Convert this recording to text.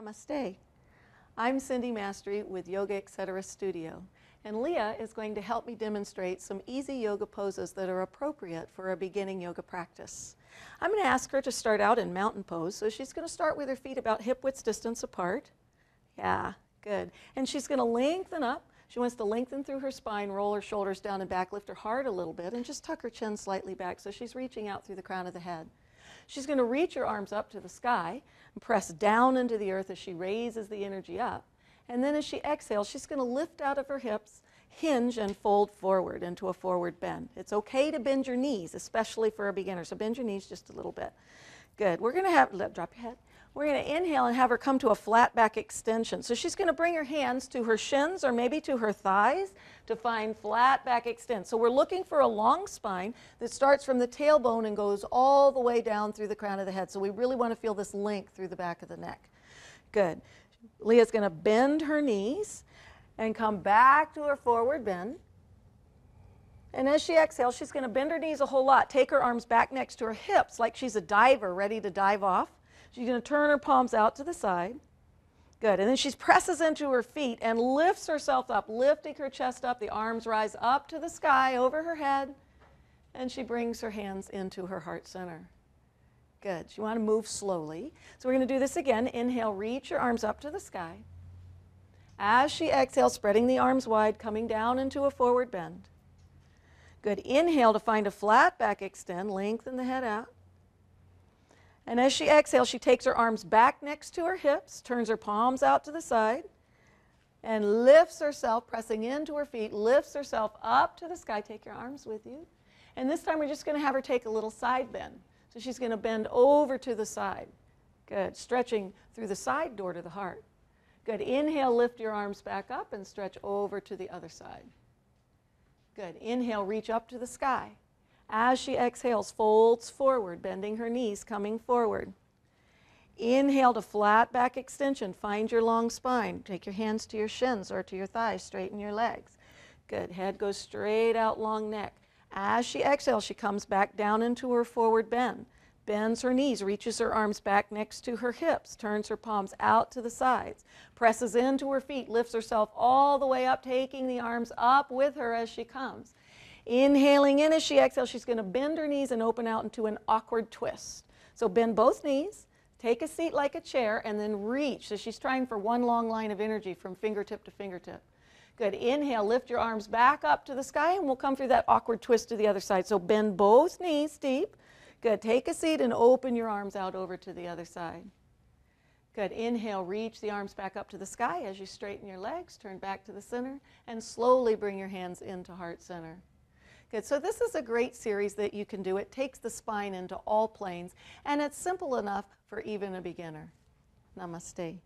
Namaste. I'm Cindy Mastery with Yoga Etc. Studio, and Leah is going to help me demonstrate some easy yoga poses that are appropriate for a beginning yoga practice. I'm going to ask her to start out in mountain pose, so she's going to start with her feet about hip-width distance apart. Yeah, good. And she's going to lengthen up. She wants to lengthen through her spine, roll her shoulders down and back, lift her heart a little bit, and just tuck her chin slightly back so she's reaching out through the crown of the head. She's going to reach her arms up to the sky and press down into the earth as she raises the energy up. And then as she exhales, she's going to lift out of her hips, hinge, and fold forward into a forward bend. It's okay to bend your knees, especially for a beginner. So bend your knees just a little bit. Good. We're going to have, drop your head. We're going to inhale and have her come to a flat back extension. So she's going to bring her hands to her shins or maybe to her thighs to find flat back extend. So we're looking for a long spine that starts from the tailbone and goes all the way down through the crown of the head. So we really want to feel this length through the back of the neck. Good. Leah's going to bend her knees and come back to her forward bend. And as she exhales, she's going to bend her knees a whole lot. Take her arms back next to her hips like she's a diver ready to dive off. She's going to turn her palms out to the side. Good. And then she presses into her feet and lifts herself up, lifting her chest up. The arms rise up to the sky over her head. And she brings her hands into her heart center. Good. You want to move slowly. So we're going to do this again. Inhale, reach your arms up to the sky. As she exhales, spreading the arms wide, coming down into a forward bend. Good. Inhale to find a flat back extend, lengthen the head out. And as she exhales, she takes her arms back next to her hips, turns her palms out to the side, and lifts herself, pressing into her feet, lifts herself up to the sky. Take your arms with you. And this time we're just going to have her take a little side bend. So she's going to bend over to the side. Good. Stretching through the side door to the heart. Good. Inhale, lift your arms back up and stretch over to the other side. Good. Inhale, reach up to the sky. As she exhales, folds forward, bending her knees, coming forward. Inhale to flat back extension. Find your long spine. Take your hands to your shins or to your thighs. Straighten your legs. Good. Head goes straight out, long neck. As she exhales, she comes back down into her forward bend. Bends her knees, reaches her arms back next to her hips, turns her palms out to the sides, presses into her feet, lifts herself all the way up, taking the arms up with her as she comes. Inhaling in as she exhales, she's going to bend her knees and open out into an awkward twist. So bend both knees, take a seat like a chair, and then reach. So she's trying for one long line of energy from fingertip to fingertip. Good. Inhale, lift your arms back up to the sky, and we'll come through that awkward twist to the other side. So bend both knees deep. Good. Take a seat and open your arms out over to the other side. Good. Inhale, reach the arms back up to the sky as you straighten your legs, turn back to the center, and slowly bring your hands into heart center. Good. So this is a great series that you can do. It takes the spine into all planes, and it's simple enough for even a beginner. Namaste.